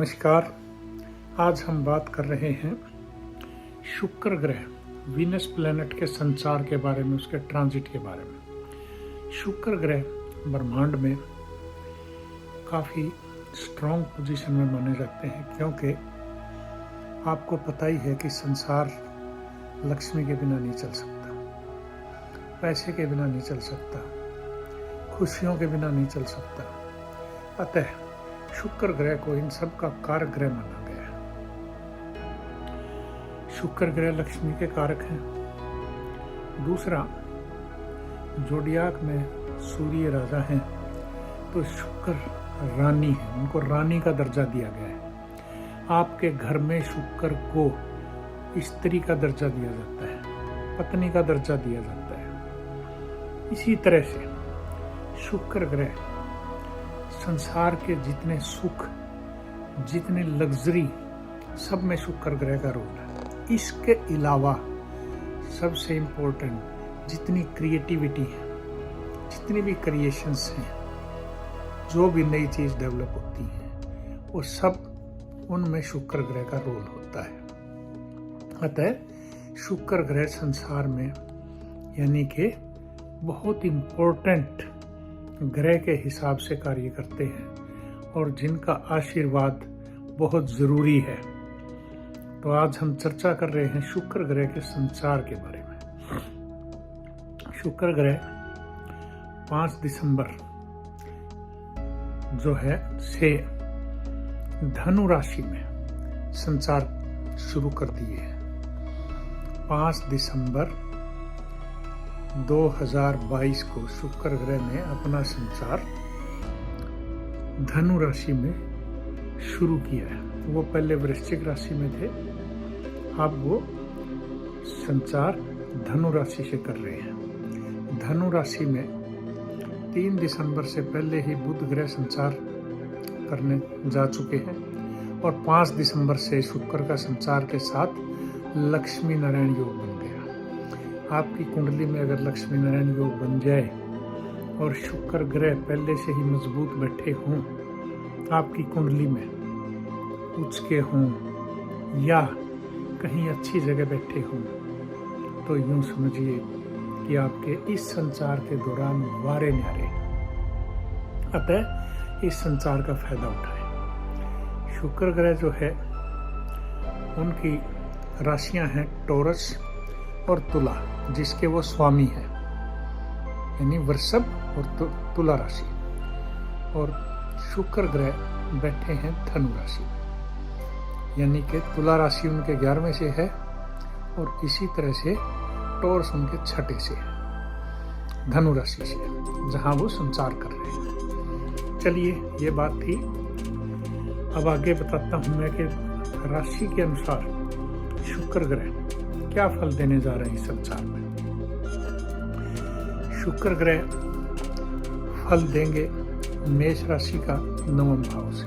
नमस्कार। आज हम बात कर रहे हैं शुक्र ग्रह वीनस प्लैनेट के संचार के बारे में, उसके ट्रांजिट के बारे में। शुक्र ग्रह ब्रह्मांड में काफ़ी स्ट्रॉन्ग पोजीशन में माने जाते हैं, क्योंकि आपको पता ही है कि संसार लक्ष्मी के बिना नहीं चल सकता, पैसे के बिना नहीं चल सकता, खुशियों के बिना नहीं चल सकता। अतः शुक्र ग्रह को इन सब का कारक ग्रह माना गया है। शुक्र ग्रह लक्ष्मी के कारक हैं। दूसरा, जोडियाक में सूर्य राजा हैं, तो शुक्र रानी है, उनको रानी का दर्जा दिया गया है। आपके घर में शुक्र को स्त्री का दर्जा दिया जाता है, पत्नी का दर्जा दिया जाता है। इसी तरह से शुक्र ग्रह संसार के जितने सुख, जितने लग्जरी, सब में शुक्र ग्रह का रोल है। इसके अलावा सबसे इम्पोर्टेंट जितनी क्रिएटिविटी है, जितनी भी क्रिएशंस हैं, जो भी नई चीज़ डेवलप होती है, वो सब उनमें शुक्र ग्रह का रोल होता है। अतः शुक्र ग्रह संसार में यानी कि बहुत इम्पोर्टेंट ग्रह के हिसाब से कार्य करते हैं और जिनका आशीर्वाद बहुत ज़रूरी है। तो आज हम चर्चा कर रहे हैं शुक्र ग्रह के संचार के बारे में। शुक्र ग्रह 5 दिसंबर जो है से धनु राशि में संचार शुरू कर दिए हैं। 5 दिसंबर 2022 को शुक्र ग्रह ने अपना संचार धनु राशि में शुरू किया है। वो पहले वृश्चिक राशि में थे, अब वो संचार धनु राशि से कर रहे हैं। धनु राशि में 3 दिसंबर से पहले ही बुध ग्रह संचार करने जा चुके हैं और 5 दिसंबर से शुक्र का संचार के साथ लक्ष्मी नारायण योग बन गया। आपकी कुंडली में अगर लक्ष्मी नारायण योग बन जाए और शुक्र ग्रह पहले से ही मजबूत बैठे हों, आपकी कुंडली में उच्च के हों या कहीं अच्छी जगह बैठे हों, तो यूं समझिए कि आपके इस संचार के दौरान वारे न्यारे। अतः इस संचार का फायदा उठाएं। शुक्र ग्रह जो है उनकी राशियां हैं टॉरस और तुला, जिसके वो स्वामी है, यानी वृषभ और तुला राशि। और शुक्र ग्रह बैठे हैं धनु राशि, यानी कि तुला राशि उनके 11वें से है और इसी तरह से टॉरस उनके 6ठे से है, धनु राशि से, जहां वो संचार कर रहे हैं। चलिए, ये बात थी। अब आगे बताता हूं मैं कि राशि के अनुसार शुक्र ग्रह क्या फल देने जा रहे हैं संसार में। शुक्र ग्रह फल देंगे मेष राशि का 9वें भाव से,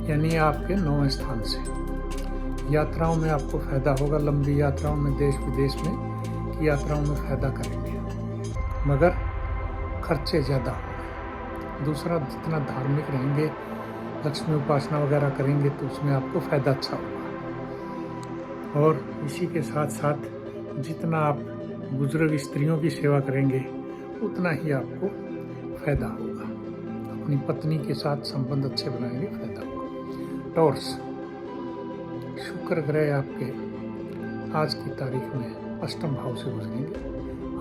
यानी आपके 9वें स्थान से। यात्राओं में आपको फायदा होगा, लंबी यात्राओं में, देश विदेश में की यात्राओं में फायदा करेंगे, मगर खर्चे ज़्यादा होंगे। दूसरा, जितना धार्मिक रहेंगे, लक्ष्मी उपासना वगैरह करेंगे, तो उसमें आपको फायदा अच्छा होगा। और इसी के साथ साथ जितना आप बुजुर्ग स्त्रियों की सेवा करेंगे, उतना ही आपको फायदा होगा। अपनी पत्नी के साथ संबंध अच्छे बनाएंगे, फायदा होगा। टॉरस, शुक्र ग्रह आपके आज की तारीख में 8वें भाव से गुजरेंगे।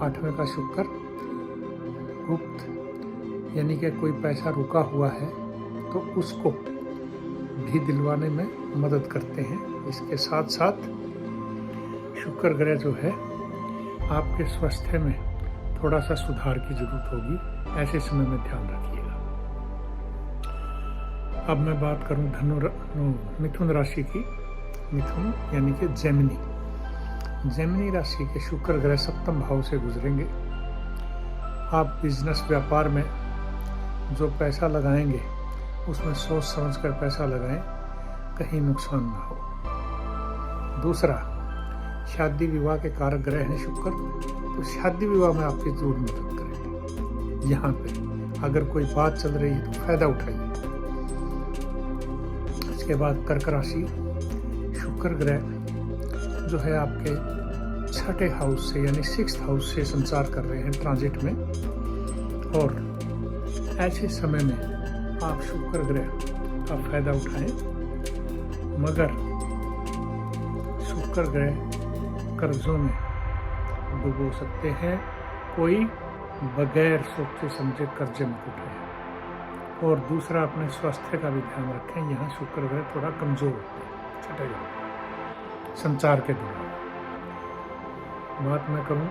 8वें का शुक्र गुप्त, यानी कि कोई पैसा रुका हुआ है तो उसको भी दिलवाने में मदद करते हैं। इसके साथ साथ शुक्र ग्रह जो है आपके स्वास्थ्य में थोड़ा सा सुधार की जरूरत होगी, ऐसे समय में ध्यान रखिएगा। अब मैं बात करूं मिथुन राशि की। मिथुन यानी कि जेमिनी राशि के शुक्र ग्रह 7वें भाव से गुजरेंगे। आप बिजनेस व्यापार में जो पैसा लगाएंगे उसमें सोच समझ कर पैसा लगाएं, कहीं नुकसान ना हो। दूसरा, शादी विवाह के कारक ग्रह हैं शुक्र, तो शादी विवाह में आपकी जरूर मदद करेंगे। यहाँ पे अगर कोई बात चल रही है तो फायदा उठाइए। इसके बाद कर्क राशि, शुक्र ग्रह जो है आपके छठे हाउस से यानी 6th हाउस से संचार कर रहे हैं ट्रांजिट में, और ऐसे समय में आप शुक्र ग्रह का फायदा उठाएं। मगर शुक्र ग्रह कर्जों में डूबो सकते हैं, कोई बगैर सोचे समझे कर्जे मत उठाएं। और दूसरा, अपने स्वास्थ्य का भी ध्यान रखें, यहाँ शुक्र ग्रह थोड़ा कमजोर होते हैं छठे घरों संचार के दौरान। बात मैं करूं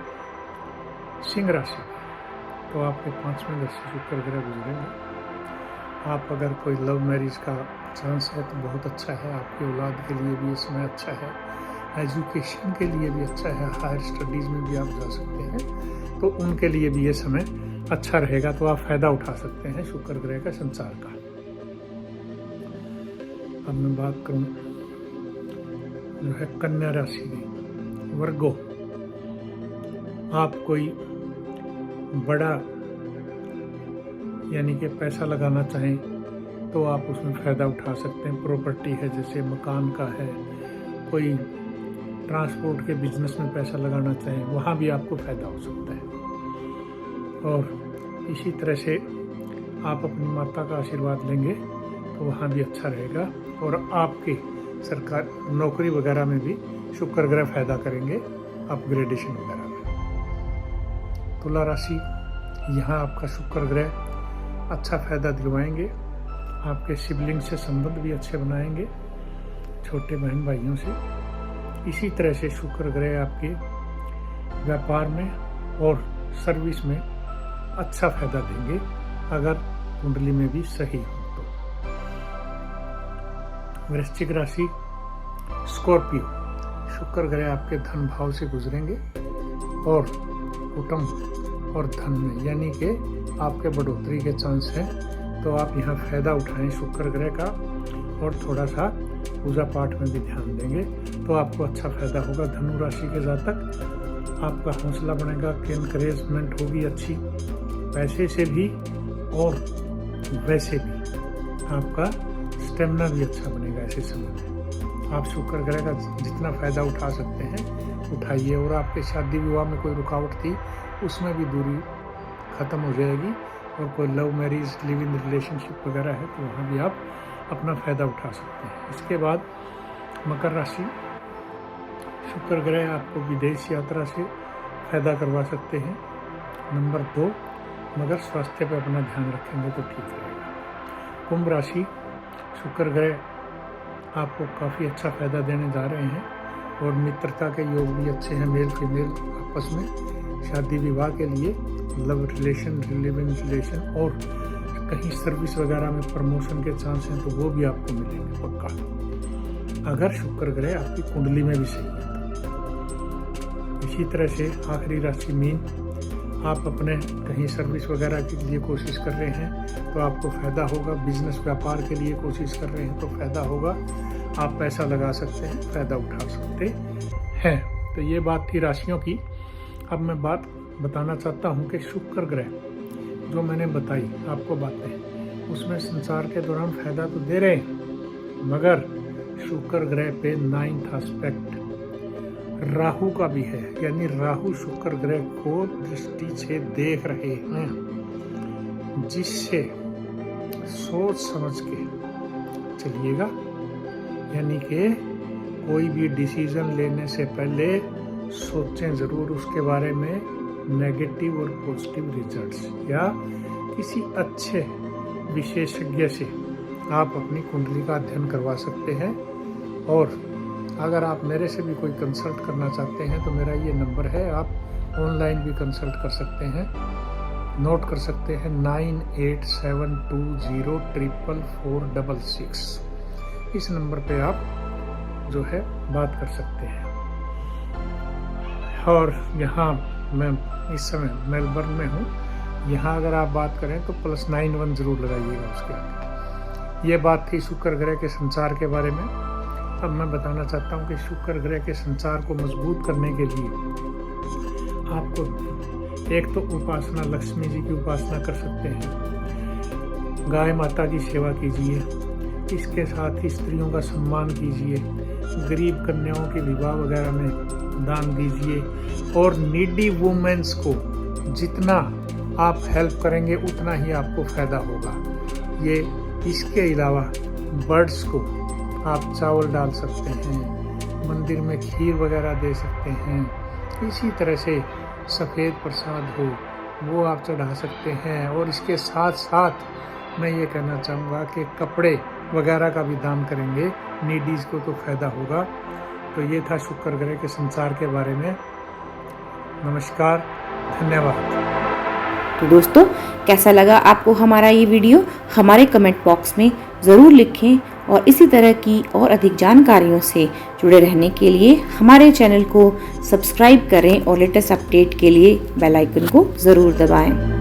सिंह राशि, तो आपके 5वें घर से शुक्र ग्रह गुजरेंगे। आप अगर कोई लव मैरिज का चांस है तो बहुत अच्छा है, आपकी औलाद के लिए भी ये समय अच्छा है, एजुकेशन के लिए भी अच्छा है, हायर स्टडीज़ में भी आप जा सकते हैं, तो उनके लिए भी ये समय अच्छा रहेगा, तो आप फायदा उठा सकते हैं शुक्र ग्रह का संचार का। अब मैं बात करूं जो है कन्या राशि की, वर्गो, आप कोई बड़ा यानी कि पैसा लगाना चाहें तो आप उसमें फ़ायदा उठा सकते हैं। प्रॉपर्टी है, जैसे मकान का है, कोई ट्रांसपोर्ट के बिजनेस में पैसा लगाना चाहें, वहाँ भी आपको फ़ायदा हो सकता है। और इसी तरह से आप अपनी माता का आशीर्वाद लेंगे तो वहाँ भी अच्छा रहेगा, और आपके सरकार नौकरी वगैरह में भी शुक्र ग्रह फायदा करेंगे, अपग्रेडेशन वगैरह में। तुला राशि, यहाँ आपका शुक्र ग्रह अच्छा फायदा दिलवाएंगे, आपके सिबलिंग से संबंध भी अच्छे बनाएंगे, छोटे बहन भाइयों से। इसी तरह से शुक्र ग्रह आपके व्यापार में और सर्विस में अच्छा फायदा देंगे, अगर कुंडली में भी सही हो तो। वृश्चिक राशि, स्कॉर्पियो, शुक्र ग्रह आपके धन भाव से गुजरेंगे और कुटुंब और धन में यानी कि आपके बढ़ोतरी के चांस हैं, तो आप यहाँ फायदा उठाएं शुक्र ग्रह का, और थोड़ा सा पूजा पाठ में भी ध्यान देंगे तो आपको अच्छा फायदा होगा। धनु राशि के जातक, आपका हौसला बढ़ेगा, एनकरेजमेंट होगी अच्छी, पैसे से भी और वैसे भी आपका स्टेमिना भी अच्छा बनेगा। ऐसे समय में आप शुक्र ग्रह का जितना फायदा उठा सकते हैं उठाइए, और आपके शादी विवाह में कोई रुकावट थी उसमें भी दूरी खत्म हो जाएगी, और कोई love marriage, live in relationship वगैरह है तो वहाँ भी आप अपना फ़ायदा उठा सकते हैं। इसके बाद मकर राशि, शुक्र ग्रह आपको विदेश यात्रा से फ़ायदा करवा सकते हैं। नंबर 2, मगर स्वास्थ्य पर अपना ध्यान रखेंगे तो ठीक रहेगा। कुंभ राशि, शुक्र ग्रह आपको काफ़ी अच्छा फ़ायदा देने जा रहे हैं, और मित्रता के योग भी अच्छे हैं, मेल फीमेल आपस में, शादी विवाह के लिए, love relation, live in relation, और कहीं सर्विस वगैरह में प्रमोशन के चांस हैं तो वो भी आपको मिलेंगे पक्का, अगर शुक्र ग्रह आपकी कुंडली में भी सही है तो। इसी तरह से आखिरी राशि मीन, आप अपने कहीं सर्विस वगैरह के लिए कोशिश कर रहे हैं तो आपको फ़ायदा होगा, बिजनेस व्यापार के लिए कोशिश कर रहे हैं तो फ़ायदा होगा, आप पैसा लगा सकते हैं, फ़ायदा उठा सकते हैं। तो ये बात थी राशियों की। अब मैं बात बताना चाहता हूँ कि शुक्र ग्रह जो मैंने बताई आपको बातें, उसमें संसार के दौरान फ़ायदा तो दे रहे हैं, मगर शुक्र ग्रह पे 9th एस्पेक्ट राहु का भी है, यानी राहु शुक्र ग्रह को दृष्टि से देख रहे हैं, जिससे सोच समझ के चलिएगा, यानी कि कोई भी डिसीजन लेने से पहले सोचें ज़रूर उसके बारे में, नेगेटिव और पॉजिटिव रिजल्ट्स, या किसी अच्छे विशेषज्ञ से आप अपनी कुंडली का अध्ययन करवा सकते हैं। और अगर आप मेरे से भी कोई कंसल्ट करना चाहते हैं तो मेरा ये नंबर है, आप ऑनलाइन भी कंसल्ट कर सकते हैं, नोट कर सकते हैं 9872044466। इस नंबर पे आप जो है बात कर सकते हैं। और यहाँ मैं इस समय मेलबर्न में हूँ, यहाँ अगर आप बात करें तो +91 ज़रूर लगाइएगा उसके आगे। ये बात थी शुक्र ग्रह के संचार के बारे में। अब मैं बताना चाहता हूँ कि शुक्र ग्रह के संचार को मजबूत करने के लिए आपको एक तो उपासना, लक्ष्मी जी की उपासना कर सकते हैं, गाय माता की सेवा कीजिए, इसके साथ ही स्त्रियों का सम्मान कीजिए, गरीब कन्याओं के विवाह वगैरह में दान दीजिए, और नीडी वुमेन्स को जितना आप हेल्प करेंगे उतना ही आपको फ़ायदा होगा। ये इसके अलावा बर्ड्स को आप चावल डाल सकते हैं, मंदिर में खीर वगैरह दे सकते हैं। इसी तरह से सफ़ेद प्रसाद हो वो आप चढ़ा सकते हैं। और इसके साथ साथ मैं ये कहना चाहूँगा कि कपड़े वगैरह का भी दान करेंगे, नीडीज़ को तो फ़ायदा होगा। तो ये था शुक्र ग्रह के संसार के बारे में। नमस्कार, धन्यवाद। तो दोस्तों, कैसा लगा आपको हमारा ये वीडियो? हमारे कमेंट बॉक्स में ज़रूर लिखें और इसी तरह की और अधिक जानकारियों से जुड़े रहने के लिए हमारे चैनल को सब्सक्राइब करें और लेटेस्ट अपडेट के लिए बेल आइकन को ज़रूर दबाएं।